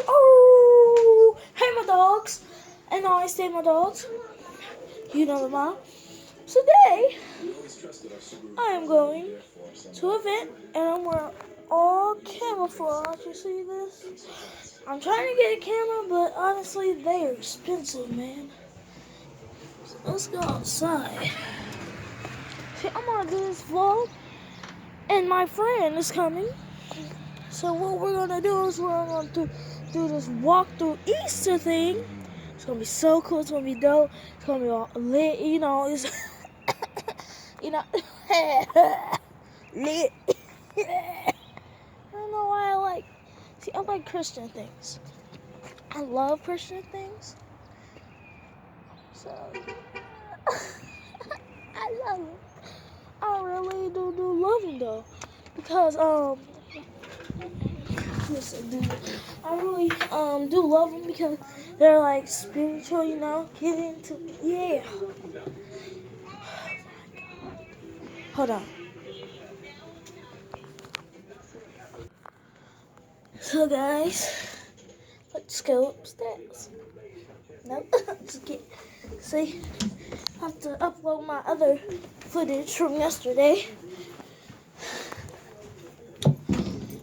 oh. Hey, my dogs. And I say my dogs. You know them all. Today, I am going to an event, and I'm wearing all camouflage. You see this? I'm trying to get a camera, but honestly, they are expensive, man. So let's go outside. See, I'm gonna do this vlog, and my friend is coming. So what we're gonna do is we're gonna do this walk through Easter thing. It's gonna be so cool. It's gonna be dope. It's gonna be all lit. You know, it's lit. I don't know why I like. See, I like Christian things. I love Christian things. So I love them. I really do love them though, because listen, dude, I really do love them because they're like spiritual, you know. Get into yeah. Hold on. So guys, let's go upstairs. Nope, just kidding. See, I have to upload my other footage from yesterday,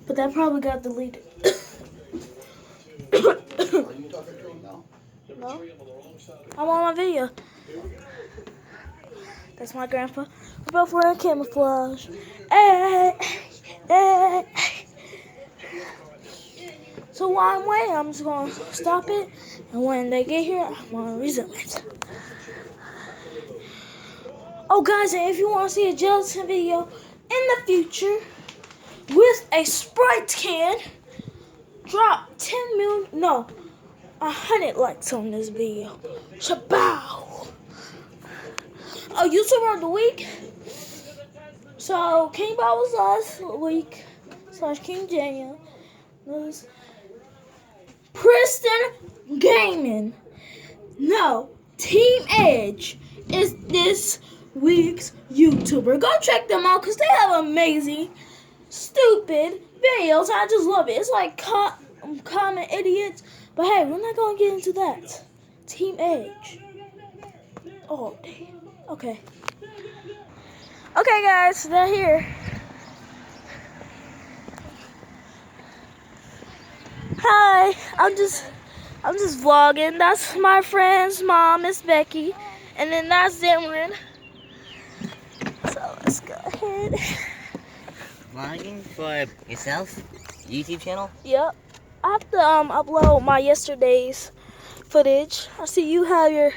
but that probably got deleted. No, I'm on my video. That's my grandpa. We're both wearing camouflage. Hey, hey. So while I'm waiting, I'm just gonna stop it, and when they get here, I'm gonna resume it. Oh guys, and if you want to see a gelatin video in the future with a Sprite can, drop 100 likes on this video. Shabow! Oh, YouTuber of the week. So King Bob was last week / King Daniel was Preston Gaming. No, Team Edge is this week's YouTuber. Go check them out because they have amazing, stupid videos. I just love it. It's like common idiots. But hey, we're not going to get into that. Team Edge. Oh, damn. Okay. Okay, guys, they're here. Hi, I'm just vlogging. That's my friend's mom, Miss Becky, and then that's Zimran. So let's go ahead. Vlogging for yourself? YouTube channel? Yep. I have to upload my yesterday's footage. I see you have your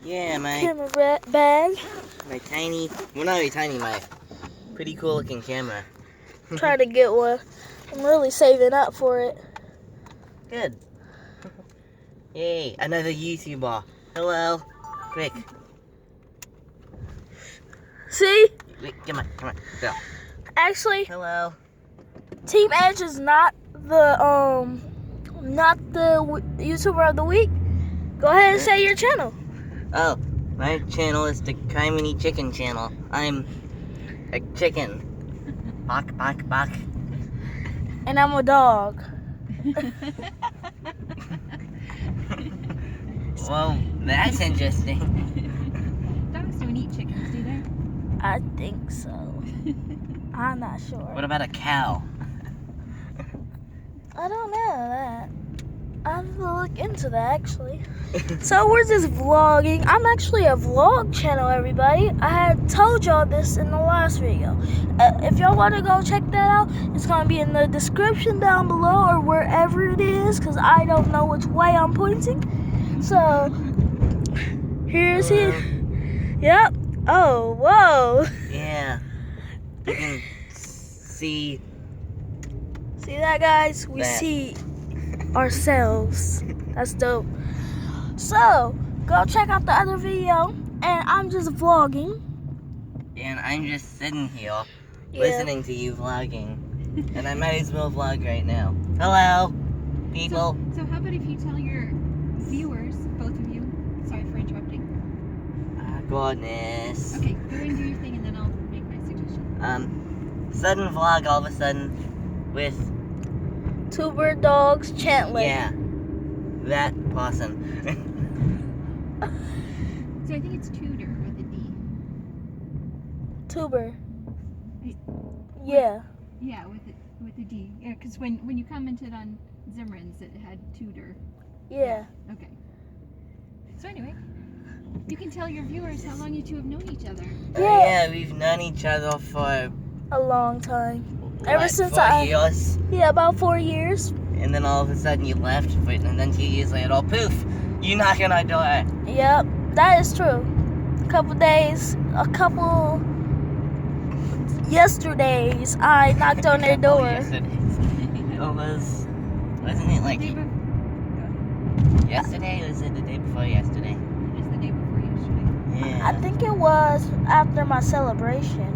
camera bag. My tiny, well not really tiny, my pretty cool looking camera. Trying to get one. I'm really saving up for it. Good. Yay, another YouTuber. Hello. Quick. See? Wait, come on, go. Actually, Hello. Team Edge is not the YouTuber of the week. Go ahead and say your channel. Oh, my channel is the Criminy Chicken channel. I'm a chicken. Bark, bark, bark. And I'm a dog. Well, that's interesting. Dogs don't eat chickens, do they? I think so. I'm not sure. What about a cow? I don't know that. I have to look into that actually. So we're just vlogging. I'm actually a vlog channel, everybody. I had told y'all this in the last video. If y'all want to go check that out, it's going to be in the description down below or wherever it is, because I don't know which way I'm pointing. So here's here. Yep. Oh, whoa. Yeah. You can see. See that, guys? We That. see ourselves. That's dope. So go check out the other video, and I'm just vlogging. And I'm just sitting here listening to you vlogging. And I might as well vlog right now. Hello, people. So how about if you tell your viewers, both of you, sorry for interrupting. Goodness. Okay, go and do your thing and then I'll make my suggestion. Sudden vlog all of a sudden with Tuber dogs, Chandler. Yeah. That possum. So I think it's Tudor with a D. Tuber. I- Yeah. Yeah, with a D. Yeah, because when you commented on Zimmerman's, it had Tudor. Yeah. Okay. So anyway, you can tell your viewers how long you two have known each other. Yeah, we've known each other for A long time. Ever what, since 4 years, Yeah, about 4 years. and then all of a sudden you left, and then 2 years later, oh poof, you knock on our door. Yep, that is true. Yesterdays, I knocked on their door. Yesterday. Wasn't it like The day before, yesterday? Or was it the day before yesterday? it was the day before yesterday. Yeah. I think it was after my celebration.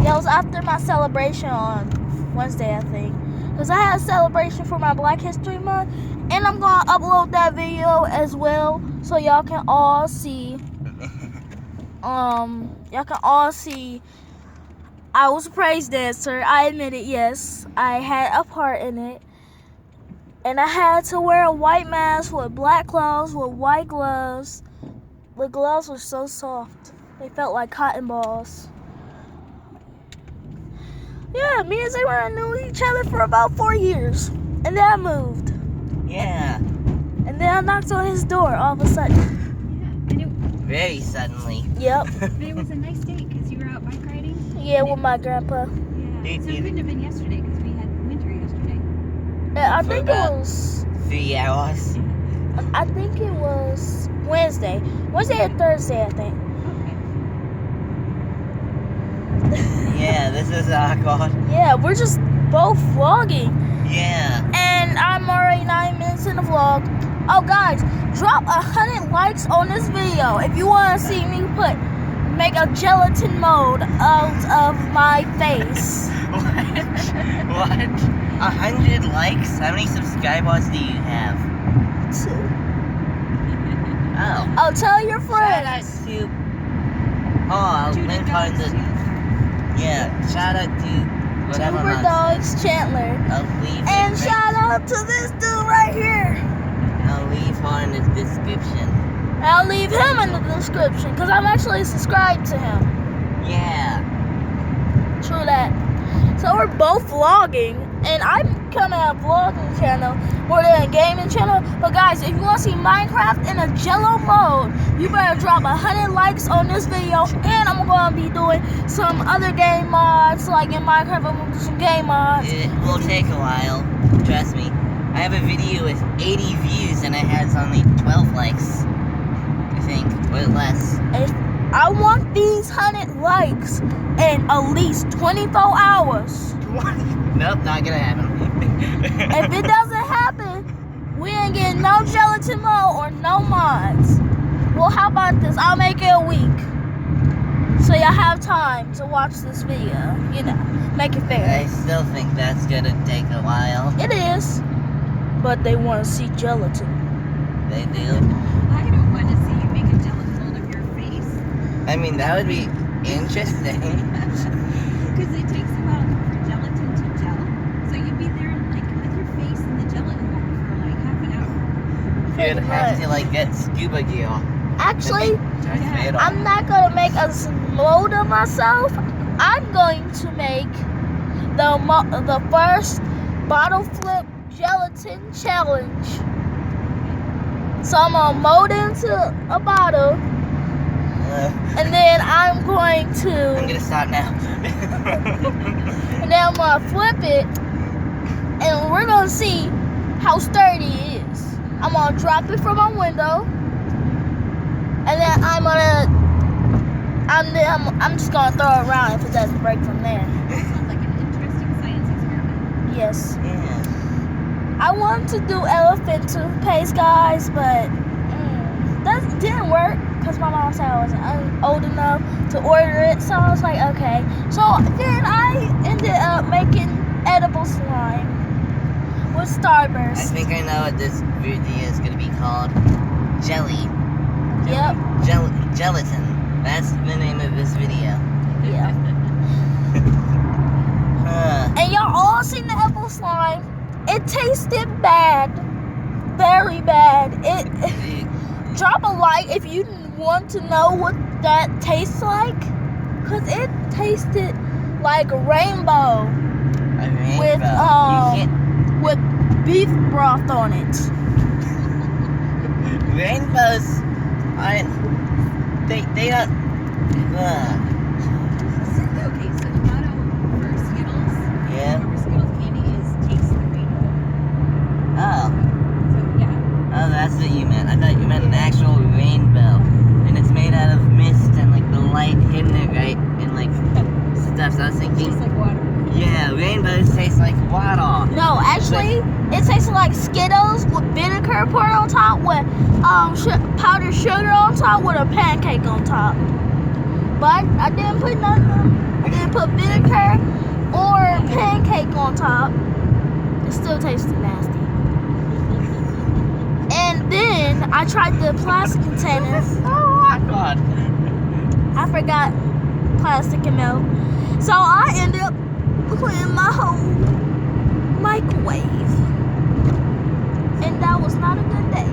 Yeah, it was after my celebration on Wednesday, I think. Because I had a celebration for my Black History Month. And I'm going to upload that video as well. So y'all can all see. I was a praise dancer. I admit it, yes. I had a part in it. And I had to wear a white mask with black gloves, with white gloves. The gloves were so soft. They felt like cotton balls. Yeah, me and Zayron knew each other for about 4 years. And then I moved. Yeah. And then I knocked on his door all of a sudden. Yeah, and Very suddenly. Yep. it was a nice day because you were out bike riding. Yeah, with my grandpa. Yeah. So it couldn't have been yesterday because we had winter yesterday. Yeah, I For think it about was 3 hours. I think it was Wednesday. Wednesday or Thursday, I think. Okay. Yeah, this is awkward. Yeah, we're just both vlogging. Yeah. And I'm already 9 minutes in the vlog. Oh, guys, drop 100 likes on this video if you want to see me make a gelatin mold out of my face. What? 100 likes? How many subscribers do you have? 2. Oh. Oh, tell your Shout out friends. to... Oh, I'll Tudor link on dogs, the... Yeah, shout out to whatever Tuber month. Dogs Chandler. I'll leave And it shout out to this dude right here. I'll leave her in the description. I'll leave him in the description because I'm actually subscribed to him. Yeah. True that. So we're both vlogging, and I'm coming at a vlogging channel more than a gaming channel. But guys, if you want to see Minecraft in a Jello mode, you better drop 100 likes on this video. And I'm going to be doing some other game mods, like in Minecraft. I'm going to do some game mods. It will take a while. Trust me. I have a video with 80 views and it has only 12 likes. I think. Or less. If I want these 100 likes in at least 24 hours. Nope, not gonna happen. If it doesn't happen, we ain't getting no gelatin mode or no mods. Well, how about this? I'll make it a week. So y'all have time to watch this video. You know, make it I fair. still think that's gonna take a while. It is. But they want to see gelatin. They do. I don't want to see you make a gelatin mold of your face I mean, that would be interesting. because it takes a while for gelatin to gel. So you'd be there like with your face in the gelatin mold for like half an hour. You'd have to like get scuba gear. Actually, Yeah. I'm not going to make a mold of myself. I'm going to make the first bottle flip gelatin challenge. So I'm going to mold into a bottle. And then I'm going I'm to gonna stop now. and then I'm going to flip it. And we're going to see how sturdy it is. I'm going to drop it from my window. And then I'm just going to throw it around if it doesn't break from there. Sounds like an interesting science experiment. Yes. Yeah. I wanted to do elephant toothpaste, guys, but that didn't work because my mom said I wasn't old enough to order it. So I was like, okay. So then I ended up making edible slime with I Starburst. think I know what this video is gonna be called. Jelly. Yep. Gelatin. That's the name of this video. Yeah. And y'all all seen the edible slime. It tasted bad. Very bad. Drop a like if you want to know what that tastes like. Because it tasted like a rainbow. A rainbow. With, You with beef broth on it. can't. Rainbows aren't. They don't. Okay, so the motto for Skittles, Yeah. for Skittles candy is taste the rainbow. Oh. So yeah. Oh, that's what you meant. I thought you meant an actual rainbow. And it's made out of mist and like the light hitting it right and like stuff. So I was It thinking, tastes like water. yeah, rainbows taste like water. No, actually, it tasted like Skittles with vinegar poured on top with powdered sugar on top with a pancake on top. But I didn't put nothing. I didn't put vinegar or pancake on top. It still tasted nasty. And then I tried the plastic containers. Oh my god. I forgot plastic and milk. So I ended up putting my whole microwave. And that was not a good day.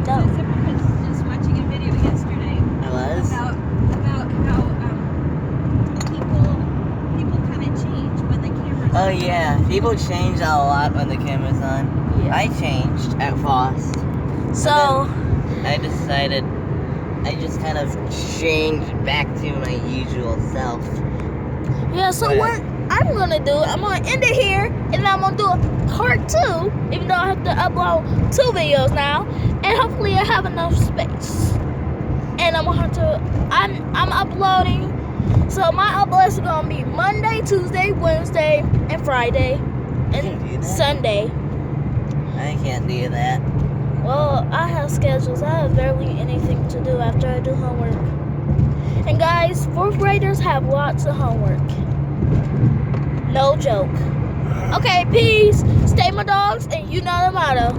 So No. Zipper was just watching a video yesterday I was? about how people kind of change when the camera's Oh on. yeah, people change a lot when the camera's on. Yeah. I changed at first. So I decided I just kind of changed back to my usual self. yeah, so what I'm gonna do, I'm gonna end it here and then I'm gonna do a part 2, even though I have to upload 2 videos now, and hopefully I have enough space. And I'm gonna have to I'm uploading, so my uploads are gonna be Monday, Tuesday, Wednesday, and Friday, You can do and that? Sunday. I can't do that. Well, I have schedules. I have barely anything to do after I do homework. And guys, 4th graders have lots of homework. No joke. Okay, peace. Stay my dogs, and you know the motto.